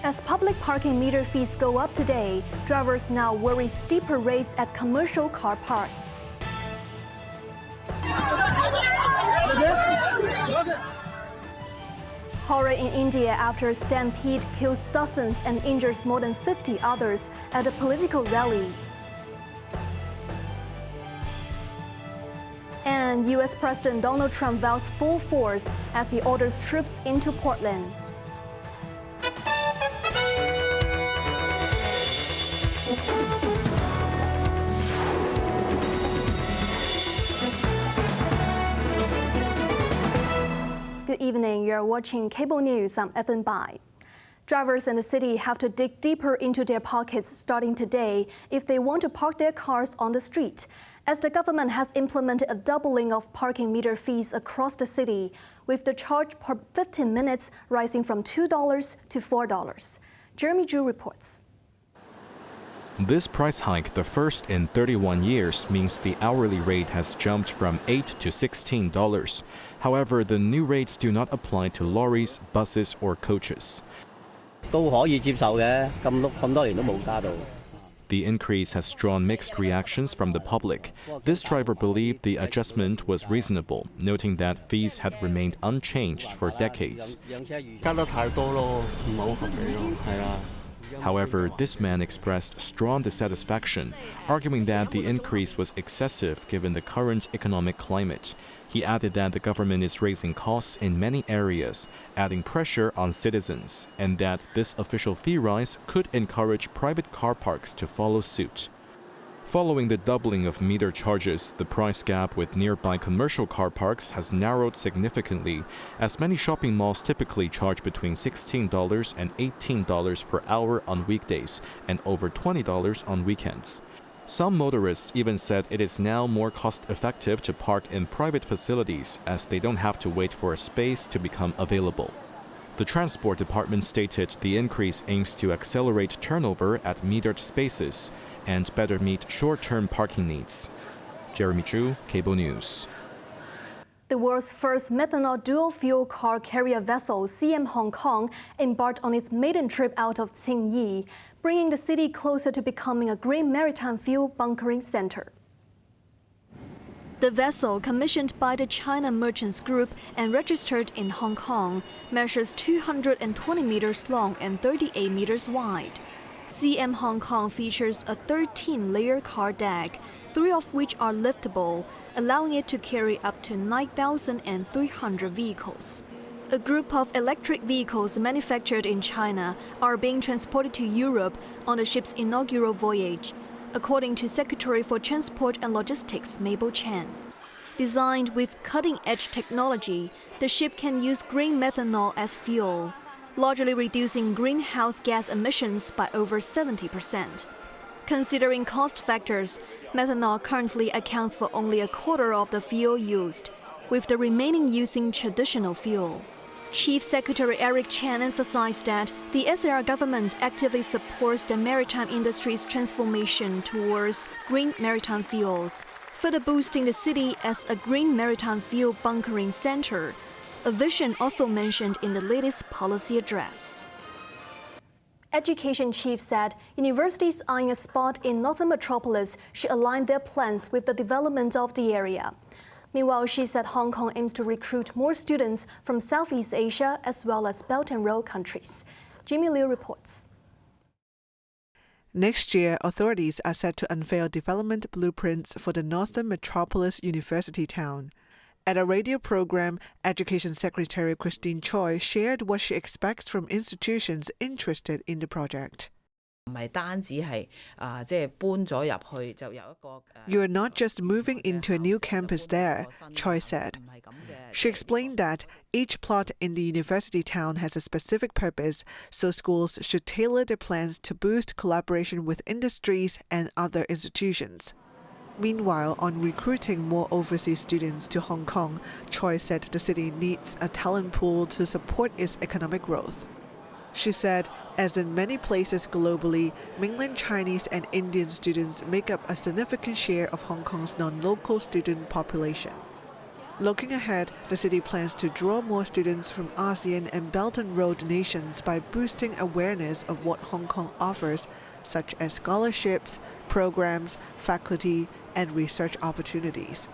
As public parking meter fees go up today, drivers now worry steeper rates at commercial car parks. Horror in India after a stampede kills dozens and injures more than 50 others at a political rally. And U.S. President Donald Trump vows full force as he orders troops into Portland. Good evening, you're watching Cable News. I'm Evan Bai. Drivers in the city have to dig deeper into their pockets starting today if they want to park their cars on the street, as the government has implemented a doubling of parking meter fees across the city, with the charge per 15 minutes rising from $2 to $4. Jeremy Zhu reports. This price hike, the first in 31 years, means the hourly rate has jumped from $8 to $16. However, the new rates do not apply to lorries, buses, or coaches. The increase has drawn mixed reactions from the public. This driver believed the adjustment was reasonable, noting that fees had remained unchanged for decades. However, this man expressed strong dissatisfaction, arguing that the increase was excessive given the current economic climate. He added that the government is raising costs in many areas, adding pressure on citizens, and that this official fee rise could encourage private car parks to follow suit. Following the doubling of meter charges, the price gap with nearby commercial car parks has narrowed significantly, as many shopping malls typically charge between $16 and $18 per hour on weekdays and over $20 on weekends. Some motorists even said it is now more cost-effective to park in private facilities, as they don't have to wait for a space to become available. The Transport Department stated the increase aims to accelerate turnover at metered spaces and better meet short-term parking needs. Jeremy Zhu, Cable News. The world's first methanol dual-fuel car carrier vessel, CM Hong Kong, embarked on its maiden trip out of Qingyi, bringing the city closer to becoming a green maritime fuel bunkering center. The vessel, commissioned by the China Merchants Group and registered in Hong Kong, measures 220 meters long and 38 meters wide. CM Hong Kong features a 13-layer car deck, 3 of which are liftable, allowing it to carry up to 9,300 vehicles. A group of electric vehicles manufactured in China are being transported to Europe on the ship's inaugural voyage, according to Secretary for Transport and Logistics Mabel Chen. Designed with cutting-edge technology, the ship can use green methanol as fuel, largely reducing greenhouse gas emissions by over 70%. Considering cost factors, methanol currently accounts for only a quarter of the fuel used, with the remaining using traditional fuel. Chief Secretary Eric Chan emphasized that the SAR government actively supports the maritime industry's transformation towards green maritime fuels, further boosting the city as a green maritime fuel bunkering center, a vision also mentioned in the latest policy address. Education chief said universities eyeing a spot in Northern Metropolis should align their plans with the development of the area. Meanwhile, she said Hong Kong aims to recruit more students from Southeast Asia as well as Belt and Road countries. Jimmy Liu reports. Next year, authorities are set to unveil development blueprints for the Northern Metropolis University town. At a radio program, Education Secretary Christine Choi shared what she expects from institutions interested in the project. You're not just moving into a new campus there, Choi said. She explained that each plot in the university town has a specific purpose, so schools should tailor their plans to boost collaboration with industries and other institutions. Meanwhile, on recruiting more overseas students to Hong Kong, Choi said the city needs a talent pool to support its economic growth. She said, as in many places globally, mainland Chinese and Indian students make up a significant share of Hong Kong's non-local student population. Looking ahead, the city plans to draw more students from ASEAN and Belt and Road nations by boosting awareness of what Hong Kong offers, such as scholarships, programs, faculty, and research opportunities.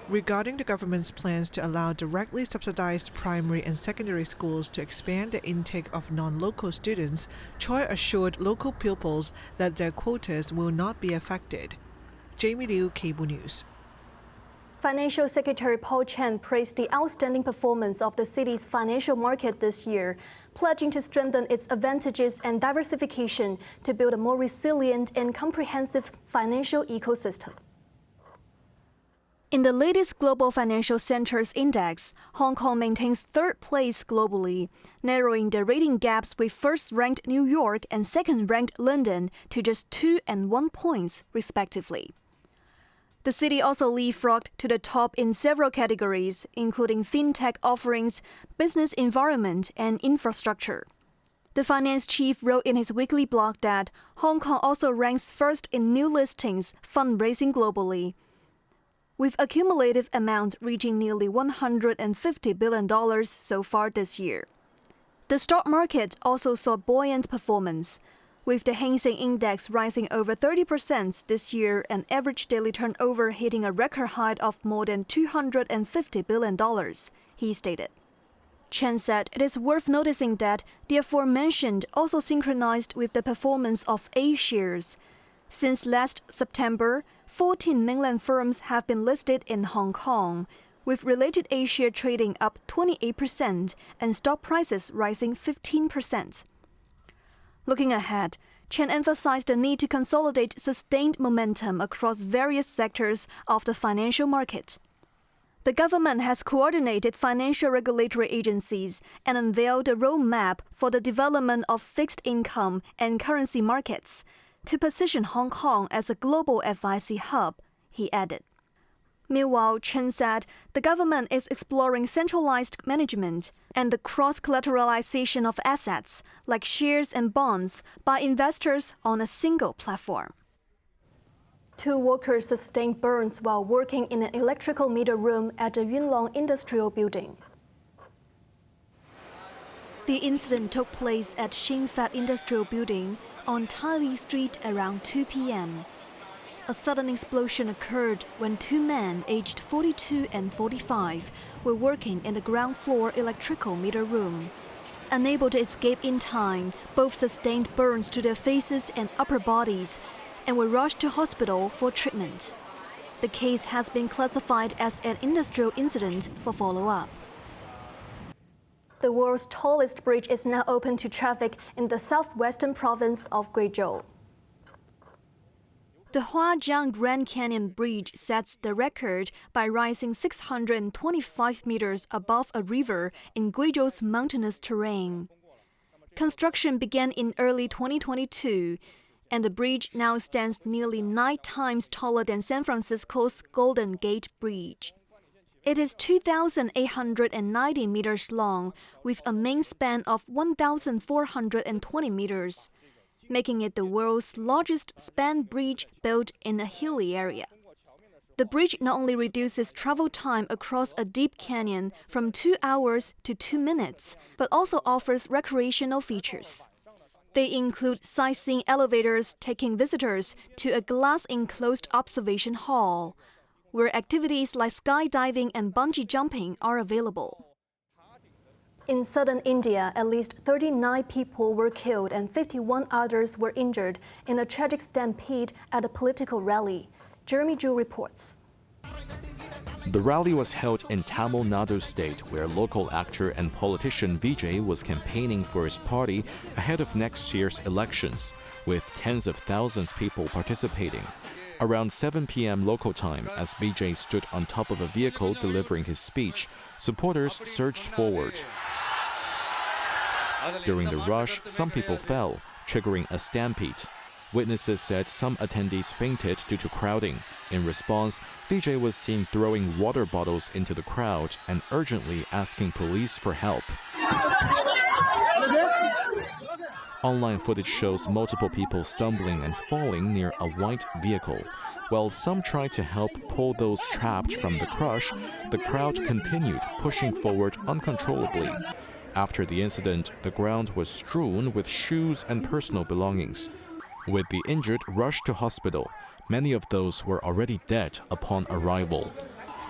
Regarding the government's plans to allow directly subsidized primary and secondary schools to expand the intake of non-local students, Choi assured local pupils that their quotas will not be affected. Jamie Liu, Cable News. Financial Secretary Paul Chan praised the outstanding performance of the city's financial market this year, pledging to strengthen its advantages and diversification to build a more resilient and comprehensive financial ecosystem. In the latest Global Financial Centers Index, Hong Kong maintains third place globally, narrowing the rating gaps with first-ranked New York and second-ranked London to just 2 and 1 points, respectively. The city also leapfrogged to the top in several categories, including fintech offerings, business environment, and infrastructure. The finance chief wrote in his weekly blog that Hong Kong also ranks first in new listings fundraising globally, with accumulative amount reaching nearly $150 billion so far this year. The stock market also saw buoyant performance, with the Hang Seng Index rising over 30% this year and average daily turnover hitting a record high of more than $250 billion, he stated. Chen said it is worth noticing that the aforementioned also synchronized with the performance of A shares. Since last September, 14 mainland firms have been listed in Hong Kong, with related A share trading up 28% and stock prices rising 15%. Looking ahead, Chen emphasized the need to consolidate sustained momentum across various sectors of the financial market. The government has coordinated financial regulatory agencies and unveiled a roadmap for the development of fixed income and currency markets to position Hong Kong as a global FIC hub, he added. Meanwhile, Chen said the government is exploring centralized management and the cross-collateralization of assets, like shares and bonds, by investors on a single platform. 2 workers sustained burns while working in an electrical meter room at the Yuen Long Industrial Building. The incident took place at Shin Fat Industrial Building on Tai Li Street around 2 p.m. A sudden explosion occurred when 2 men aged 42 and 45 were working in the ground floor electrical meter room. Unable to escape in time, both sustained burns to their faces and upper bodies and were rushed to hospital for treatment. The case has been classified as an industrial incident for follow-up. The world's tallest bridge is now open to traffic in the southwestern province of Guizhou. The Huajiang Grand Canyon Bridge sets the record by rising 625 meters above a river in Guizhou's mountainous terrain. Construction began in early 2022, and the bridge now stands nearly 9 times taller than San Francisco's Golden Gate Bridge. It is 2,890 meters long, with a main span of 1,420 meters. Making it the world's largest span bridge built in a hilly area. The bridge not only reduces travel time across a deep canyon from 2 hours to 2 minutes, but also offers recreational features. They include sightseeing elevators taking visitors to a glass-enclosed observation hall, where activities like skydiving and bungee jumping are available. In southern India, at least 39 people were killed and 51 others were injured in a tragic stampede at a political rally. Jeremy Zhu reports. The rally was held in Tamil Nadu state, where local actor and politician Vijay was campaigning for his party ahead of next year's elections, with tens of thousands of people participating. Around 7 p.m. local time, as Vijay stood on top of a vehicle delivering his speech, supporters surged forward. During the rush, some people fell, triggering a stampede. Witnesses said some attendees fainted due to crowding. In response, Vijay was seen throwing water bottles into the crowd and urgently asking police for help. Online footage shows multiple people stumbling and falling near a white vehicle. While some tried to help pull those trapped from the crush, the crowd continued pushing forward uncontrollably. After the incident, the ground was strewn with shoes and personal belongings. With the injured rushed to hospital, many of those were already dead upon arrival.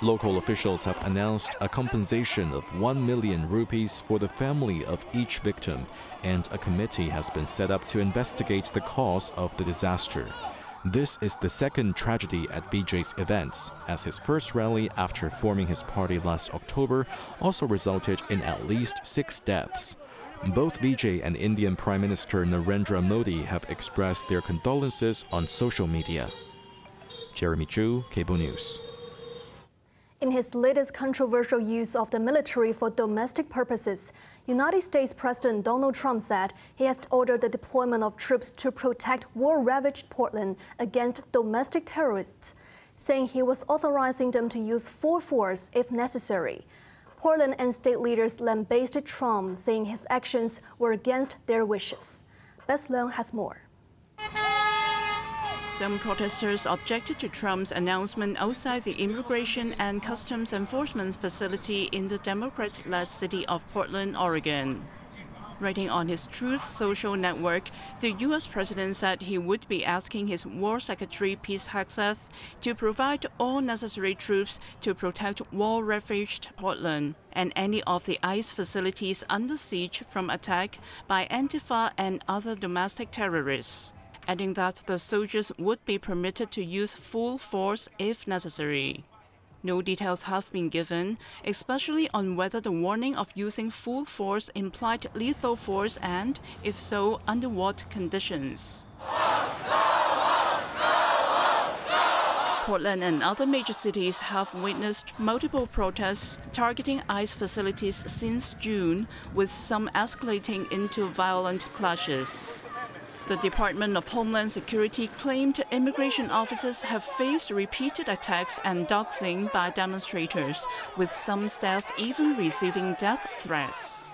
Local officials have announced a compensation of 1 million rupees for the family of each victim, and a committee has been set up to investigate the cause of the disaster. This is the second tragedy at BJ's events, as his first rally after forming his party last October also resulted in at least 6 deaths. Both Vijay and Indian Prime Minister Narendra Modi have expressed their condolences on social media. Jeremy Chu, Cable News. In his latest controversial use of the military for domestic purposes, United States President Donald Trump said he has ordered the deployment of troops to protect war-ravaged Portland against domestic terrorists, saying he was authorizing them to use full force if necessary. Portland and state leaders lambasted Trump, saying his actions were against their wishes. Bess Leung has more. Some protesters objected to Trump's announcement outside the Immigration and Customs Enforcement facility in the Democrat-led city of Portland, Oregon. Writing on his Truth social network, the U.S. president said he would be asking his War Secretary Pete Hegseth to provide all necessary troops to protect war-ravaged Portland and any of the ICE facilities under siege from attack by Antifa and other domestic terrorists, adding that the soldiers would be permitted to use full force if necessary. No details have been given, especially on whether the warning of using full force implied lethal force and, if so, under what conditions. Portland and other major cities have witnessed multiple protests targeting ICE facilities since June, with some escalating into violent clashes. The Department of Homeland Security claimed immigration officers have faced repeated attacks and doxing by demonstrators, with some staff even receiving death threats.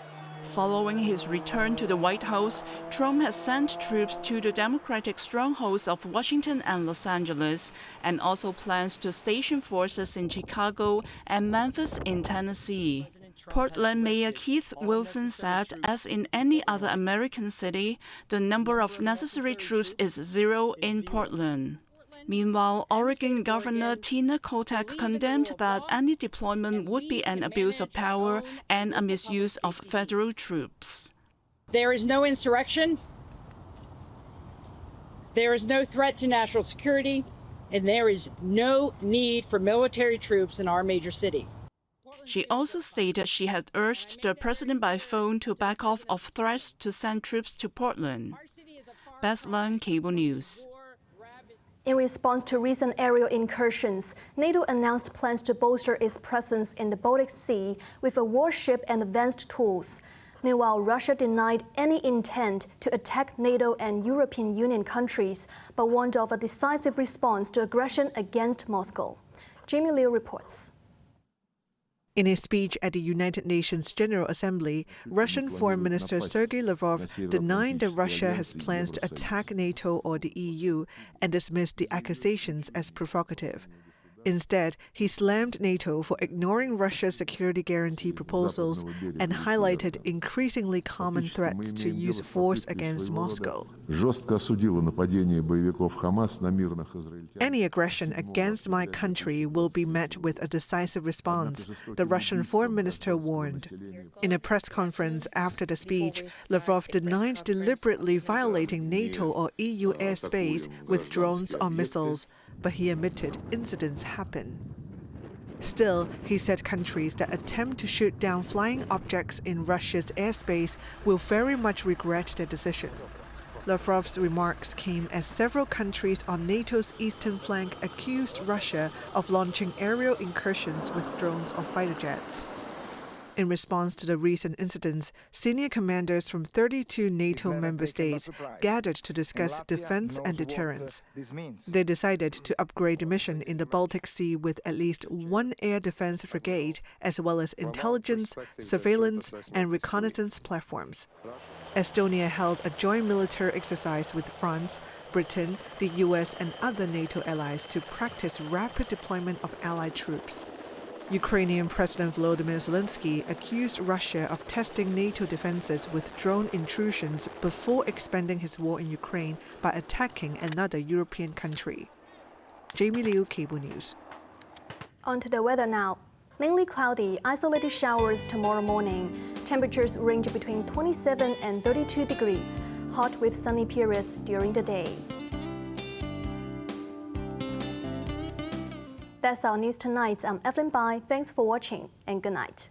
Following his return to the White House, Trump has sent troops to the Democratic strongholds of Washington and Los Angeles, and also plans to station forces in Chicago and Memphis in Tennessee. Portland Mayor Keith Wilson said, as in any other American city, the number of necessary troops is 0 in Portland. Meanwhile, Oregon Governor Tina Kotek condemned that any deployment would be an abuse of power and a misuse of federal troops. There is no insurrection, there is no threat to national security, and there is no need for military troops in our major city. She also stated she had urged the president by phone to back off of threats to send troops to Portland. Bess Leung, Cable News. In response to recent aerial incursions, NATO announced plans to bolster its presence in the Baltic Sea with a warship and advanced tools. Meanwhile, Russia denied any intent to attack NATO and European Union countries, but warned of a decisive response to aggression against Moscow. Jamie Liu reports. In a speech at the United Nations General Assembly, Russian Foreign Minister Sergei Lavrov denied that Russia has plans to attack NATO or the EU and dismissed the accusations as provocative. Instead, he slammed NATO for ignoring Russia's security guarantee proposals and highlighted increasingly common threats to use force against Moscow. Any aggression against my country will be met with a decisive response, the Russian foreign minister warned. In a press conference after the speech, Lavrov denied deliberately violating NATO or EU airspace with drones or missiles, but he admitted incidents happen. Still, he said countries that attempt to shoot down flying objects in Russia's airspace will very much regret their decision. Lavrov's remarks came as several countries on NATO's eastern flank accused Russia of launching aerial incursions with drones or fighter jets. In response to the recent incidents, senior commanders from 32 NATO member states gathered to discuss defense and deterrence. They decided to upgrade the mission in the Baltic Sea with at least one air defense frigate, as well as intelligence, surveillance, and reconnaissance platforms. Estonia held a joint military exercise with France, Britain, the US, and other NATO allies to practice rapid deployment of allied troops. Ukrainian President Volodymyr Zelensky accused Russia of testing NATO defenses with drone intrusions before expanding his war in Ukraine by attacking another European country. Jamie Liu, Cable News. On to the weather now. Mainly cloudy, isolated showers tomorrow morning. Temperatures range between 27 and 32 degrees, hot with sunny periods during the day. That's our news tonight. I'm Evelyn Bai. Thanks for watching and good night.